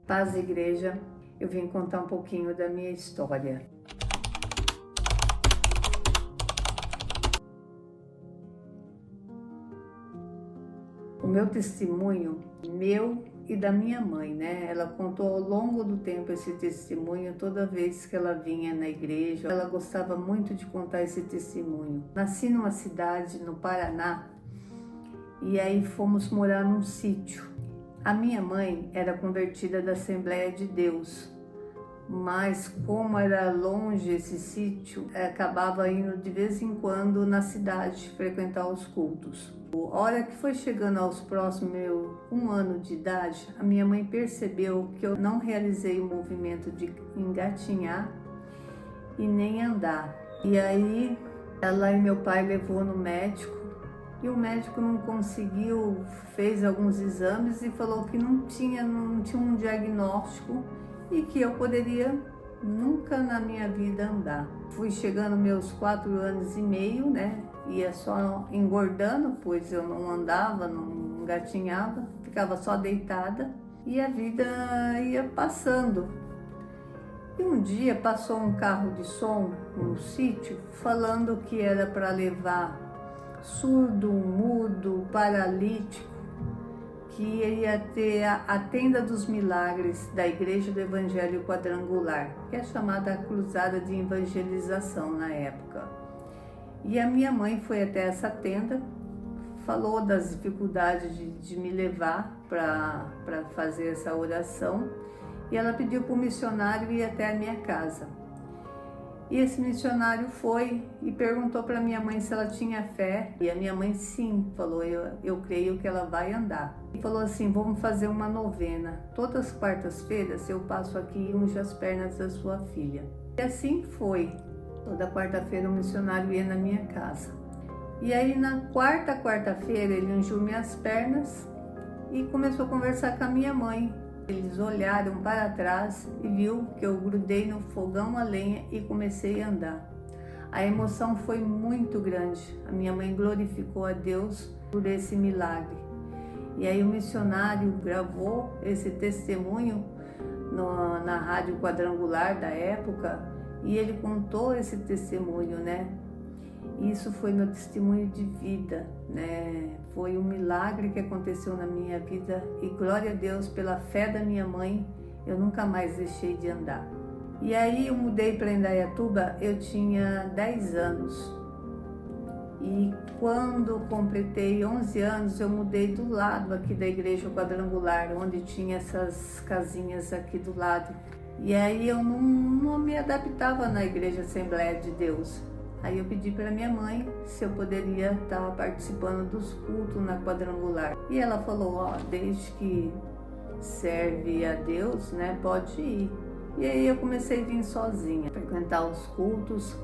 Paz, igreja, eu vim contar um pouquinho da minha história. O meu testemunho, meu e da minha mãe, né? Ela contou ao longo do tempo esse testemunho toda vez que ela vinha na igreja. Ela gostava muito de contar esse testemunho. Nasci numa cidade no Paraná e aí fomos morar num sítio. A minha mãe era convertida da Assembleia de Deus, mas como era longe esse sítio, acabava indo de vez em quando na cidade frequentar os cultos. A hora que foi chegando aos próximos um ano de idade, a minha mãe percebeu que eu não realizei o movimento de engatinhar e nem andar. E aí ela e meu pai levou no médico e o médico não conseguiu, fez alguns exames e falou que não tinha um diagnóstico e que eu poderia nunca na minha vida andar. Fui chegando meus 4 anos e meio, né? Ia só engordando, pois eu não andava, não engatinhava, ficava só deitada e a vida ia passando. E um dia passou um carro de som no sítio falando que era para levar surdo, mudo, paralítico, que ia ter a Tenda dos Milagres da Igreja do Evangelho Quadrangular, que é chamada Cruzada de Evangelização na época. E a minha mãe foi até essa tenda, falou das dificuldades de me levar para fazer essa oração, e ela pediu para o missionário ir até a minha casa. E esse missionário foi e perguntou para minha mãe se ela tinha fé. E a minha mãe sim, falou, eu creio que ela vai andar. E falou assim, vamos fazer uma novena. Todas as quartas-feiras eu passo aqui e unjo as pernas da sua filha. E assim foi. Toda quarta-feira o missionário ia na minha casa. E aí na quarta-feira ele ungiu minhas pernas e começou a conversar com a minha mãe. Eles olharam para trás e viu que eu grudei no fogão a lenha e comecei a andar. A emoção foi muito grande. A minha mãe glorificou a Deus por esse milagre. E aí o missionário gravou esse testemunho na Rádio Quadrangular da época e ele contou esse testemunho, né? Isso foi meu testemunho de vida, né? Foi um milagre que aconteceu na minha vida e glória a Deus pela fé da minha mãe, eu nunca mais deixei de andar. E aí eu mudei para Indaiatuba, eu tinha 10 anos. E quando completei 11 anos, eu mudei do lado aqui da Igreja Quadrangular, onde tinha essas casinhas aqui do lado. E aí eu não me adaptava na Igreja Assembleia de Deus. Aí eu pedi para minha mãe se eu poderia estar participando dos cultos na Quadrangular. E ela falou, ó, desde que serve a Deus, né, pode ir. E aí eu comecei a vir sozinha, frequentar os cultos.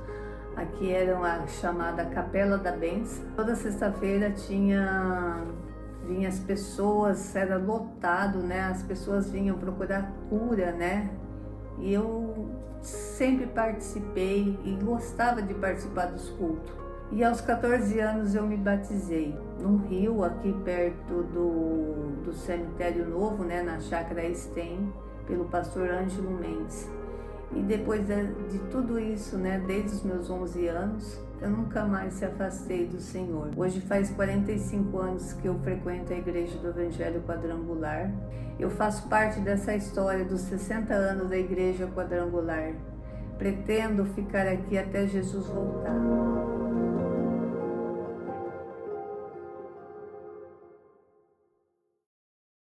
Aqui era a chamada Capela da Bênção. Toda sexta-feira vinha as pessoas, era lotado, né, as pessoas vinham procurar cura, né. E eu sempre participei e gostava de participar dos cultos. E aos 14 anos eu me batizei num rio aqui perto do Cemitério Novo, né, na Chácara Sten, pelo pastor Ângelo Mendes. E depois de tudo isso, né, desde os meus 11 anos, eu nunca mais se afastei do Senhor. Hoje faz 45 anos que eu frequento a Igreja do Evangelho Quadrangular. Eu faço parte dessa história dos 60 anos da Igreja Quadrangular. Pretendo ficar aqui até Jesus voltar.